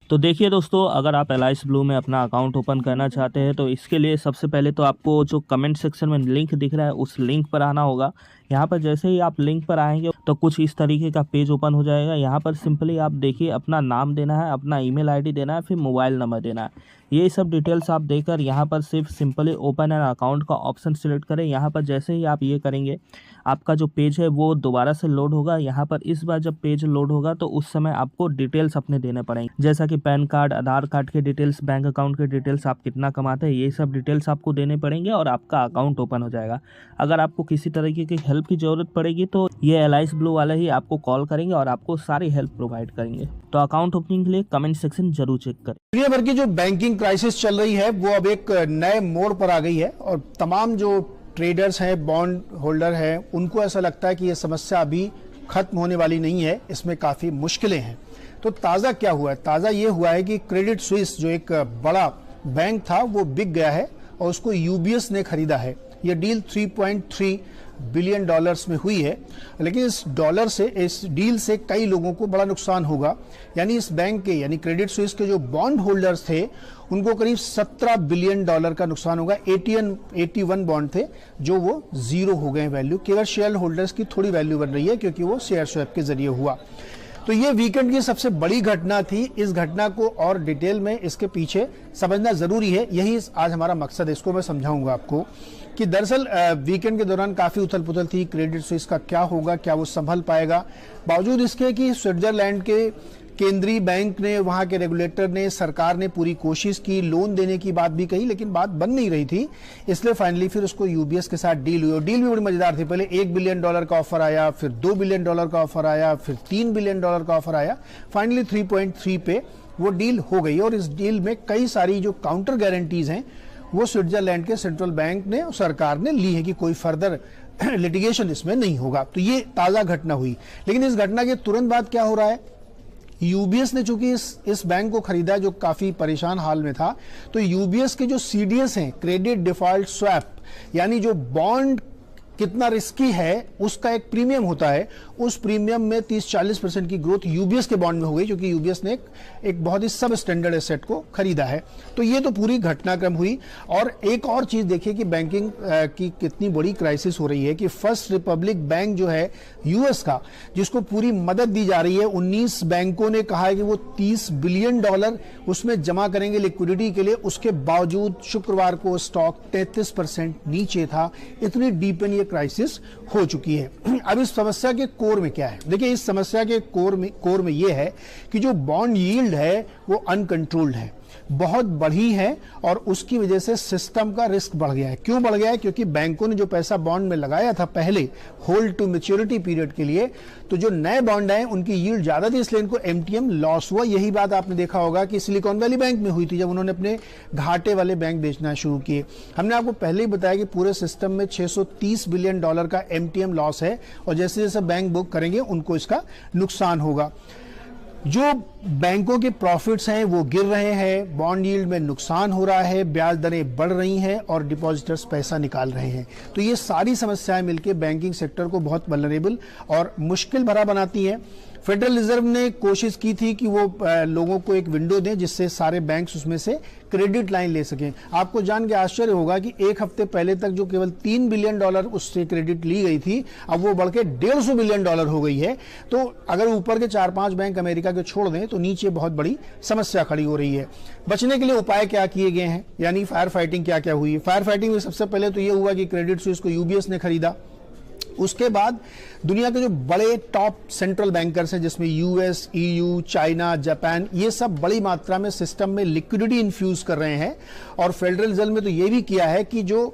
तो देखिए दोस्तों, अगर आप एलाइस ब्लू में अपना अकाउंट ओपन करना चाहते हैं तो इसके लिए सबसे पहले तो आपको जो कमेंट सेक्शन में लिंक दिख रहा है उस लिंक पर आना होगा। यहाँ पर जैसे ही आप लिंक पर आएंगे तो कुछ इस तरीके का पेज ओपन हो जाएगा। यहाँ पर सिंपली आप देखिए अपना नाम देना है, अपना ईमेल आईडी देना है, फिर मोबाइल नंबर देना है। ये सब डिटेल्स आप देकर यहाँ पर सिर्फ सिंपली ओपन एन अकाउंट का ऑप्शन सिलेक्ट करें। यहाँ पर जैसे ही आप ये करेंगे आपका जो पेज है वो दोबारा से लोड होगा। यहाँ पर इस बार जब पेज लोड होगा तो उस समय आपको डिटेल्स अपने देने पड़ेंगे, जैसा कि पैन कार्ड, आधार कार्ड के डिटेल्स, बैंक अकाउंट के डिटेल्स, आप कितना कमाते हैं, ये सब डिटेल्स आपको देने पड़ेंगे और आपका अकाउंट ओपन हो जाएगा। अगर आपको किसी तरीके की हेल्प की ज़रूरत पड़ेगी तो ये एलाइस ब्लू वाले ही आपको कॉल करेंगे और आपको सारी हेल्प प्रोवाइड करेंगे। तो अकाउंट ओपनिंग के लिए कमेंट सेक्शन जरूर चेक करें। दुनिया भर की जो बैंकिंग क्राइसिस चल रही है वो अब एक नए मोड़ पर आ गई है और तमाम जो ट्रेडर्स हैं, बॉन्ड होल्डर हैं, उनको ऐसा लगता है कि ये समस्या अभी खत्म होने वाली नहीं है, इसमें काफी मुश्किलें हैं। तो ताजा क्या हुआ है? ताजा ये हुआ है कि क्रेडिट स्विस जो एक बड़ा बैंक था वो बिक गया है और उसको यूबीएस ने खरीदा है। ये डील 3.3 बिलियन डॉलर्स में हुई है, लेकिन इस डील से कई लोगों को बड़ा नुकसान होगा। यानी इस बैंक के यानी क्रेडिट स्विस के जो बॉन्ड होल्डर्स थे उनको करीब 17 बिलियन डॉलर का नुकसान होगा। 81 बॉन्ड थे जो वो जीरो हो गए वैल्यू। केवल शेयर होल्डर्स की थोड़ी वैल्यू बन रही है क्योंकि वो शेयर स्वैप के जरिए हुआ। तो ये वीकेंड की सबसे बड़ी घटना थी। इस घटना को और डिटेल में इसके पीछे समझना जरूरी है, यही आज हमारा मकसद है। इसको मैं समझाऊंगा आपको कि दरअसल वीकेंड के दौरान काफी उथल पुथल थी। क्रेडिट स्विस का क्या होगा, क्या वो संभल पाएगा? बावजूद इसके कि स्विट्जरलैंड के केंद्रीय बैंक ने, वहां के रेगुलेटर ने, सरकार ने पूरी कोशिश की, लोन देने की बात भी कही, लेकिन बात बन नहीं रही थी। इसलिए फाइनली फिर उसको यूबीएस के साथ डील हुई और डील भी बड़ी मजेदार थी। पहले 1 बिलियन डॉलर का ऑफर आया, फिर 2 बिलियन डॉलर का ऑफर आया, फिर 3 बिलियन डॉलर का ऑफर आया। फाइनली 3.3 पे वो डील हो गई और इस डील में कई सारी जो काउंटर गारंटीज हैं वो स्विट्जरलैंड के सेंट्रल बैंक ने और सरकार ने ली है कि कोई फर्दर लिटिगेशन इसमें नहीं होगा। तो ये ताजा घटना हुई। लेकिन इस घटना के तुरंत बाद क्या हो रहा है? यूबीएस ने चूंकि इस बैंक को खरीदा जो काफी परेशान हाल में था, तो यूबीएस के जो सीडीएस हैं, क्रेडिट डिफॉल्ट स्वैप, यानी जो बॉन्ड कितना रिस्की है उसका एक प्रीमियम होता है, उस प्रीमियम में 30-40% की ग्रोथ यूबीएस के बॉन्ड में हो गई क्योंकि यूबीएस ने एक बहुत ही सब स्टैंडर्ड एसेट को खरीदा है। तो ये तो पूरी घटनाक्रम हुई। और एक और चीज देखिए कि बैंकिंग की कितनी बड़ी क्राइसिस हो रही है कि फर्स्ट रिपब्लिक बैंक जो है यूएस का, जिसको पूरी मदद दी जा रही है, 19 बैंकों ने कहा है कि वो 30 बिलियन डॉलर उसमें जमा करेंगे लिक्विडिटी के लिए। उसके बावजूद शुक्रवार को स्टॉक 33% नीचे था। इतनी डीप ये क्राइसिस हो चुकी है। अब इस समस्या के कोर में क्या है? देखिए, इस समस्या के कोर में यह है कि जो बॉन्ड यील्ड है वो अनकंट्रोल्ड है, बहुत बढ़ी है और उसकी वजह से सिस्टम का रिस्क बढ़ गया है। क्यों बढ़ गया है? क्योंकि बैंकों ने जो पैसा बॉन्ड में लगाया था पहले होल्ड टू मैच्योरिटी पीरियड के लिए, तो जो नए बॉन्ड आए उनकी यील्ड ज्यादा थी, इसलिए इनको एमटीएम लॉस हुआ। यही बात आपने देखा होगा कि सिलिकॉन वैली बैंक में हुई थी जब उन्होंने अपने घाटे वाले बैंक बेचना शुरू किए। हमने आपको पहले ही बताया कि पूरे सिस्टम में 630 बिलियन डॉलर का एमटीएम लॉस है और जैसे जैसे बैंक बुक करेंगे उनको इसका नुकसान होगा। जो बैंकों के प्रॉफिट्स हैं वो गिर रहे हैं, बॉन्ड यील्ड में नुकसान हो रहा है, ब्याज दरें बढ़ रही हैं और डिपॉजिटर्स पैसा निकाल रहे हैं। तो ये सारी समस्याएं मिलकर बैंकिंग सेक्टर को बहुत वल्नरेबल और मुश्किल भरा बनाती हैं। फेडरल रिजर्व ने कोशिश की थी कि वो लोगों को एक विंडो दें जिससे सारे बैंक्स उसमें से क्रेडिट लाइन ले सकें। आपको जान के आश्चर्य होगा कि एक हफ्ते पहले तक जो केवल 3 बिलियन डॉलर उससे क्रेडिट ली गई थी, अब वो बढ़ के 150 बिलियन डॉलर हो गई है। तो अगर ऊपर के 4-5 बैंक अमेरिका के छोड़ दें तो नीचे बहुत बड़ी समस्या खड़ी हो रही है। बचने के लिए उपाय क्या किए गए हैं, यानी फायर फाइटिंग क्या क्या हुई? फायर फाइटिंग में सबसे पहले तो ये हुआ कि क्रेडिट स्विस को यूबीएस ने खरीदा। उसके बाद दुनिया के जो बड़े टॉप सेंट्रल बैंकर्स हैं जिसमें यूएस, ईयू, चाइना, जापान, ये सब बड़ी मात्रा में सिस्टम में लिक्विडिटी इन्फ्यूज कर रहे हैं। और फेडरल रिजर्व में तो ये भी किया है कि जो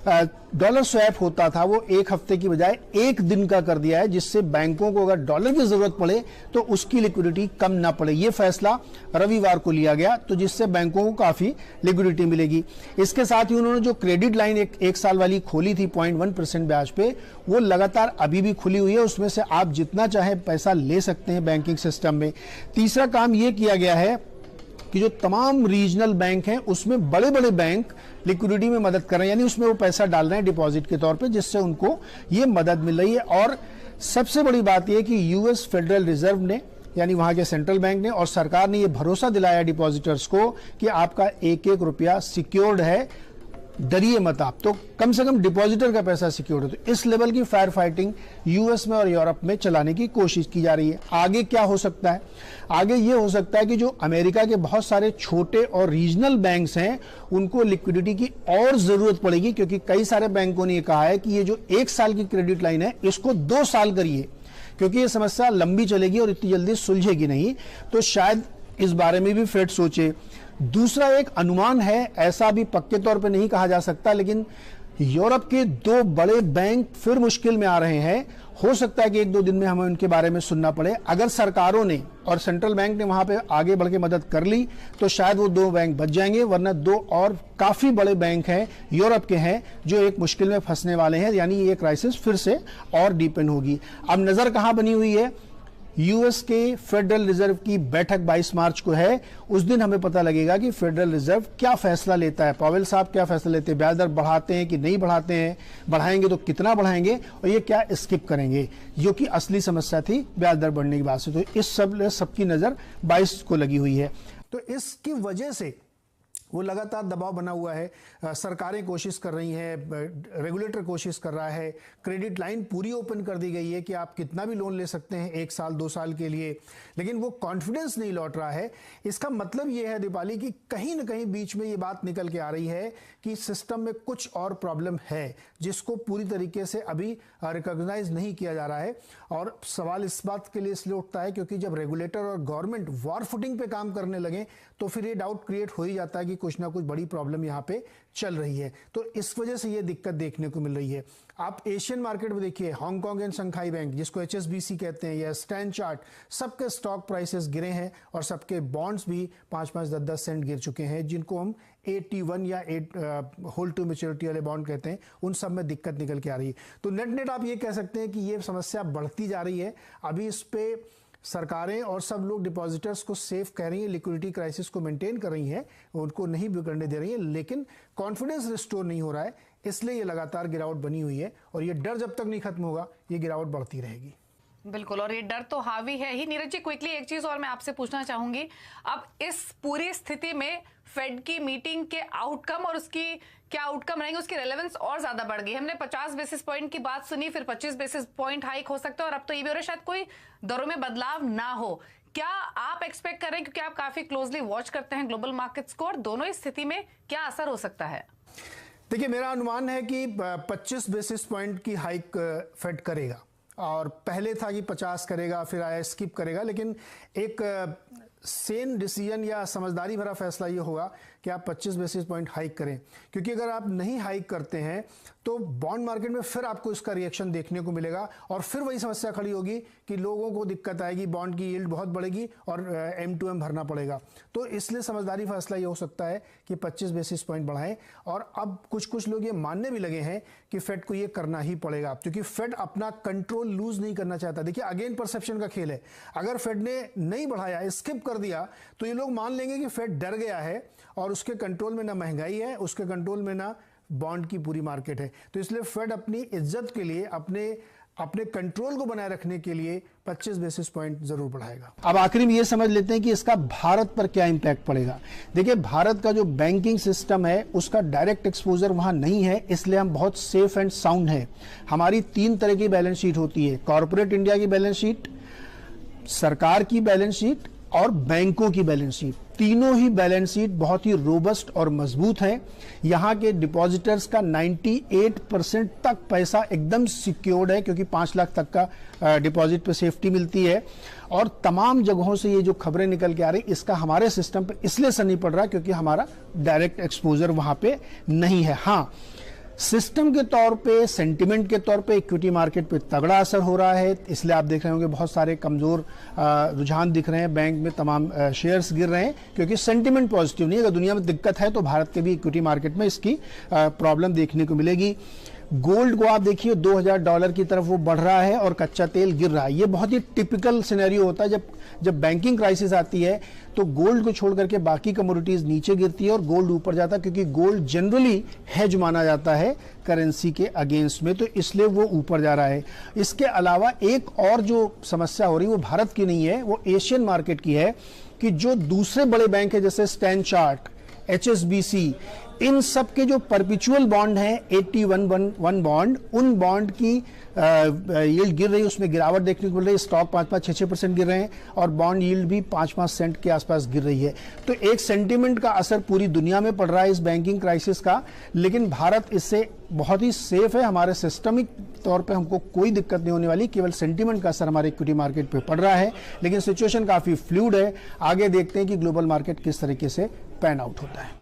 डॉलर स्वैप होता था वो एक हफ्ते की बजाय एक दिन का कर दिया है, जिससे बैंकों को अगर डॉलर की जरूरत पड़े तो उसकी लिक्विडिटी कम ना पड़े। ये फैसला रविवार को लिया गया, तो जिससे बैंकों को काफी लिक्विडिटी मिलेगी। इसके साथ ही उन्होंने जो क्रेडिट लाइन एक साल वाली खोली थी 0.1% ब्याज पे, वो लगातार अभी भी खुली हुई है। उसमें से आप जितना चाहे पैसा ले सकते हैं बैंकिंग सिस्टम में। तीसरा काम ये किया गया है कि जो तमाम रीजनल बैंक हैं उसमें बड़े बड़े बैंक लिक्विडिटी में मदद कर रहे हैं, यानी उसमें वो पैसा डाल रहे हैं डिपॉजिट के तौर पे, जिससे उनको ये मदद मिल रही है। और सबसे बड़ी बात यह कि यूएस फेडरल रिजर्व ने यानी वहां के सेंट्रल बैंक ने, और सरकार ने ये भरोसा दिलाया डिपॉजिटर्स को कि आपका एक एक रुपया सिक्योर्ड है, डरिए मत आप, तो कम से कम डिपॉजिटर का पैसा सिक्योर्ड है। तो इस लेवल की फायर फाइटिंग यूएस में और यूरोप में चलाने की कोशिश की जा रही है। आगे क्या हो सकता है? आगे ये हो सकता है कि जो अमेरिका के बहुत सारे छोटे और रीजनल बैंक्स हैं उनको लिक्विडिटी की और जरूरत पड़ेगी, क्योंकि कई सारे बैंकों ने कहा है कि ये जो 1 साल की क्रेडिट लाइन है इसको 2 साल करिए, क्योंकि ये समस्या लंबी चलेगी और इतनी जल्दी सुलझेगी नहीं। तो शायद इस बारे में भी फेड सोचे। दूसरा एक अनुमान है, ऐसा भी पक्के तौर पे नहीं कहा जा सकता, लेकिन यूरोप के 2 बड़े बैंक फिर मुश्किल में आ रहे हैं। हो सकता है कि 1-2 दिन में हमें उनके बारे में सुनना पड़े। अगर सरकारों ने और सेंट्रल बैंक ने वहां पे आगे बढ़ के मदद कर ली तो शायद वो 2 बैंक बच जाएंगे, वरना 2 और काफी बड़े बैंक हैं यूरोप के हैं जो एक मुश्किल में फंसने वाले हैं, यानी ये क्राइसिस फिर से और डीपेन होगी। अब नजर कहां बनी हुई है? यूएस के फेडरल रिजर्व की बैठक 22 मार्च को है। उस दिन हमें पता लगेगा कि फेडरल रिजर्व क्या फैसला लेता है, पावेल साहब क्या फैसला लेते हैं, ब्याज दर बढ़ाते हैं कि नहीं बढ़ाते हैं, बढ़ाएंगे तो कितना बढ़ाएंगे, और ये क्या स्किप करेंगे, जो कि असली समस्या थी ब्याज दर बढ़ने की बात से। तो इस सबकी नजर 22 को लगी हुई है। तो इसकी वजह से वो लगातार दबाव बना हुआ है। सरकारें कोशिश कर रही हैं, रेगुलेटर कोशिश कर रहा है, क्रेडिट लाइन पूरी ओपन कर दी गई है कि आप कितना भी लोन ले सकते हैं 1 साल 2 साल के लिए, लेकिन वो कॉन्फिडेंस नहीं लौट रहा है। इसका मतलब ये है दीपाली कि कहीं ना कहीं बीच में ये बात निकल के आ रही है कि सिस्टम में कुछ और प्रॉब्लम है जिसको पूरी तरीके से अभी रिकॉग्नाइज नहीं किया जा रहा है। और सवाल इस बात के लिए इसलिए उठता है क्योंकि जब रेगुलेटर और गवर्नमेंट वॉर फुटिंग पे काम करने लगे तो फिर ये डाउट क्रिएट हो ही जाता है कि कुछ ना कुछ बड़ी प्रॉब्लम यहाँ पे चल रही है। तो इस वजह से ये दिक्कत देखने को मिल रही है। आप एशियन मार्केट में देखिए, हांगकांग एंड शंघाई बैंक जिसको HSBC कहते हैं या स्टैंड चार्ट, सबके स्टॉक प्राइसेस गिरे हैं और सबके बॉन्ड्स भी 5-5, 10-10 सेंट गिर चुके हैं, जिनको हम AT1 या होल्ड टू मैच्योरिटी वाले बॉन्ड कहते हैं। उन सब में दिक्कत निकल के आ रही है। तो नेट आप ये कह सकते हैं कि ये समस्या बढ़ती जा रही है। अभी इस पे सरकारें और सब लोग डिपॉजिटर्स को सेफ कह रही हैं, लिक्विडिटी क्राइसिस को मेंटेन कर रही हैं, उनको नहीं बिगड़ने दे रही हैं, लेकिन कॉन्फिडेंस रिस्टोर नहीं हो रहा है, इसलिए ये लगातार गिरावट बनी हुई है। और ये डर जब तक नहीं खत्म होगा ये गिरावट बढ़ती रहेगी। बिल्कुल, और ये डर तो हावी है ही। नीरज जी, क्विकली एक चीज और मैं आपसे पूछना चाहूंगी, अब इस पूरी स्थिति में फेड की मीटिंग के आउटकम और उसकी क्या आउटकम रहेंगे, उसकी रेलेवेंस और ज्यादा बढ़ गई। हमने 50 बेसिस पॉइंट की बात सुनी, फिर 25 बेसिस पॉइंट हाइक हो सकता है, और अब तो ये भी हो रहा है शायद कोई दरों में बदलाव ना हो। क्या आप एक्सपेक्ट कर रहे हैं, क्योंकि आप काफी क्लोजली वॉच करते हैं ग्लोबल मार्केट्स को, और दोनों इस स्थिति में क्या असर हो सकता है? देखिए, मेरा अनुमान है कि 25 बेसिस पॉइंट की हाइक फेड करेगा, और पहले था कि 50 करेगा, फिर आया स्किप करेगा, लेकिन एक सेन डिसीजन या समझदारी भरा फैसला ये होगा कि आप 25 बेसिस पॉइंट हाइक करें, क्योंकि अगर आप नहीं हाइक करते हैं तो बॉन्ड मार्केट में फिर आपको इसका रिएक्शन देखने को मिलेगा, और फिर वही समस्या खड़ी होगी कि लोगों को दिक्कत आएगी, बॉन्ड की यील्ड बहुत बढ़ेगी और M2M भरना पड़ेगा। तो इसलिए समझदारी फैसला ये हो सकता है कि 25 बेसिस पॉइंट बढ़ाएं। और अब कुछ लोग ये मानने भी लगे हैं कि फेड को ये करना ही पड़ेगा, क्योंकि फेड अपना कंट्रोल लूज नहीं करना चाहता। देखिए, अगेन परसेप्शन का खेल है। अगर फेड ने नहीं बढ़ाया, स्किप कर दिया, तो ये लोग मान लेंगे कि फेड डर गया है और उसके कंट्रोल में ना महंगाई है, उसके कंट्रोल में ना बॉन्ड की पूरी मार्केट है। तो इसलिए फेड अपनी इज्जत के लिए, अपने कंट्रोल को बनाए रखने के लिए 25 बेसिस पॉइंट जरूर बढ़ाएगा। अब आखिरी में ये समझ लेते हैं कि इसका भारत पर क्या इंपैक्ट पड़ेगा। देखिए, भारत का जो बैंकिंग सिस्टम है उसका डायरेक्ट एक्सपोजर वहां नहीं है, इसलिए हम बहुत सेफ एंड साउंड है। हमारी 3 तरह की बैलेंस शीट होती है, कॉर्पोरेट इंडिया की बैलेंस शीट, सरकार की बैलेंस शीट और बैंकों की बैलेंस शीट। तीनों ही बैलेंस शीट बहुत ही रोबस्ट और मजबूत हैं। यहाँ के डिपॉजिटर्स का 98% तक पैसा एकदम सिक्योर्ड है, क्योंकि 5 लाख तक का डिपॉजिट पे सेफ्टी मिलती है। और तमाम जगहों से ये जो खबरें निकल के आ रही, इसका हमारे सिस्टम पे इसलिए असर नहीं पड़ रहा क्योंकि हमारा डायरेक्ट एक्सपोजर वहां पे नहीं है। हाँ, सिस्टम के तौर पे, सेंटिमेंट के तौर पे इक्विटी मार्केट पे तगड़ा असर हो रहा है, इसलिए आप देख रहे होंगे बहुत सारे कमजोर रुझान दिख रहे हैं, बैंक में तमाम शेयर्स गिर रहे हैं, क्योंकि सेंटिमेंट पॉजिटिव नहीं है। अगर दुनिया में दिक्कत है तो भारत के भी इक्विटी मार्केट में इसकी प्रॉब्लम देखने को मिलेगी। गोल्ड को आप देखिए $2000 की तरफ वो बढ़ रहा है और कच्चा तेल गिर रहा है। ये बहुत ही टिपिकल सिनेरियो होता है जब बैंकिंग क्राइसिस आती है तो गोल्ड को छोड़ करके बाकी कमोडिटीज नीचे गिरती है और गोल्ड ऊपर जाता है, क्योंकि गोल्ड जनरली हेज माना जाता है करेंसी के अगेंस्ट में, तो इसलिए वो ऊपर जा रहा है। इसके अलावा एक और जो समस्या हो रही है वो भारत की नहीं है, वो एशियन मार्केट की है कि जो दूसरे बड़े बैंक है जैसे स्टैंड चार्ट, HSBC, इन सब के जो परपिचुअल बॉन्ड हैं 81 बॉन्ड, उन बॉन्ड की यील्ड गिर रही है, उसमें गिरावट देखने को मिल रही है। स्टॉक 5-5, 6-6% गिर रहे हैं और बॉन्ड यील्ड भी 5-5 सेंट के आसपास गिर रही है। तो एक सेंटीमेंट का असर पूरी दुनिया में पड़ रहा है इस बैंकिंग क्राइसिस का, लेकिन भारत इससे बहुत ही सेफ है। हमारे सिस्टमिक तौर पे हमको कोई दिक्कत नहीं होने वाली, केवल सेंटीमेंट का असर हमारे इक्विटी मार्केट पे पड़ रहा है, लेकिन सिचुएशन काफी फ्लूइड है। आगे देखते हैं कि ग्लोबल मार्केट किस तरीके से पैन आउट होता है।